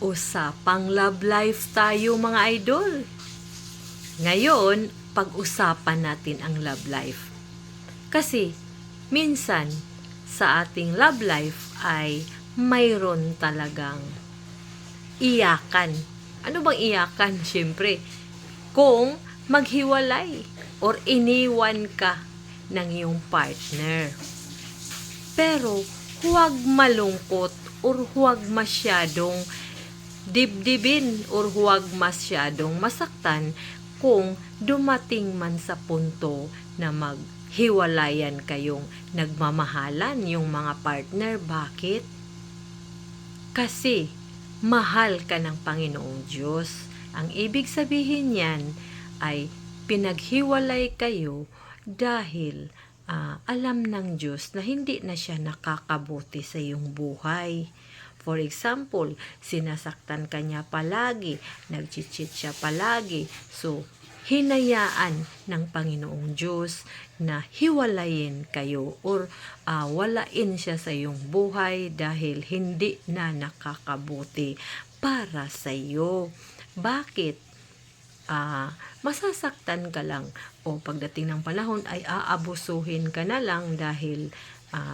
Usapang love life tayo mga idol. Ngayon, pag-usapan natin ang love life. Kasi, minsan, sa ating love life ay mayroon talagang iyakan. Ano bang iyakan? Siyempre, kung maghiwalay or iniwan ka ng iyong partner. Pero, huwag malungkot or huwag masyadong dibdibin or huwag masyadong masaktan kung dumating man sa punto na maghiwalayan kayong nagmamahalan yung mga partner. Bakit? Kasi mahal ka ng Panginoong Diyos. Ang ibig sabihin niyan ay pinaghiwalay kayo dahil alam ng Diyos na hindi na siya nakakabuti sa iyong buhay. For example, sinasaktan ka niya palagi, nag-cheat siya palagi. So, hinayaan ng Panginoong Diyos na hiwalayin kayo or walain siya sa iyong buhay dahil hindi na nakakabuti para sa iyo. Bakit? Masasaktan ka lang o pagdating ng panahon ay aabusuhin ka na lang dahil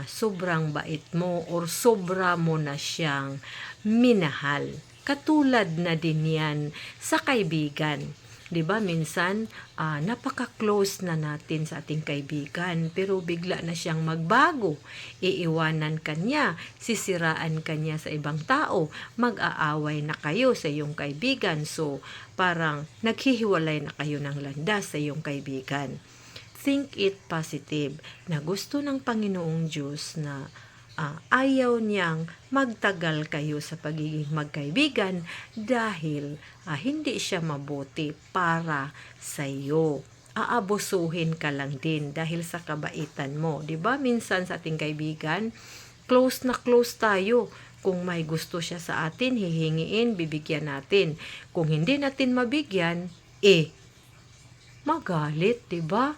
sobrang bait mo or sobra mo na siyang minahal. Katulad na din yan sa kaibigan. 'Di ba minsan napaka-close na natin sa ating kaibigan pero bigla na siyang magbago. Iiwanan ka niya, sisiraan ka niya sa ibang tao, mag-aaway na kayo sa iyong kaibigan. So, parang naghihiwalay na kayo ng landas sa iyong kaibigan. Think it positive na gusto ng Panginoong Diyos na ayaw niyang magtagal kayo sa pagiging magkaibigan dahil hindi siya mabuti para sa iyo. Aabusuhin ka lang din dahil sa kabaitan mo. 'Di ba? Minsan sa ating kaibigan, close na close tayo. Kung may gusto siya sa atin, hihingiin, bibigyan natin. Kung hindi natin mabigyan, magalit, 'di ba?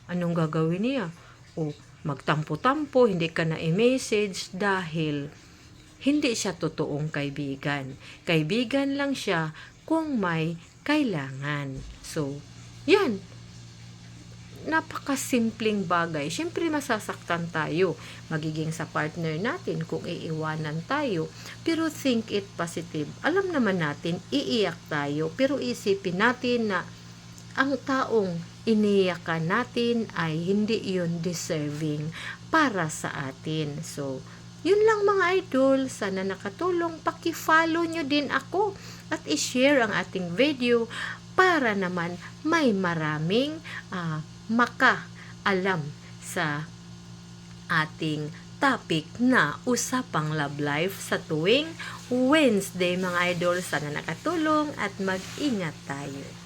Anong gagawin niya? O magtampo-tampo, hindi ka na i-message dahil hindi siya totoong kaibigan. Kaibigan lang siya kung may kailangan. So, yan. Napakasimpleng bagay. Siyempre masasaktan tayo. Magiging sa partner natin kung iiwanan tayo. Pero think it positive. Alam naman natin, iiyak tayo. Pero isipin natin na ang taong iniyakan natin ay hindi yun deserving para sa atin. So, yun lang mga idol. Sana nakatulong. Paki-follow nyo din ako at i-share ang ating video para naman may maraming maka-alam sa ating topic na usapang love life sa tuwing Wednesday mga idol. Sana nakatulong at mag-ingat tayo.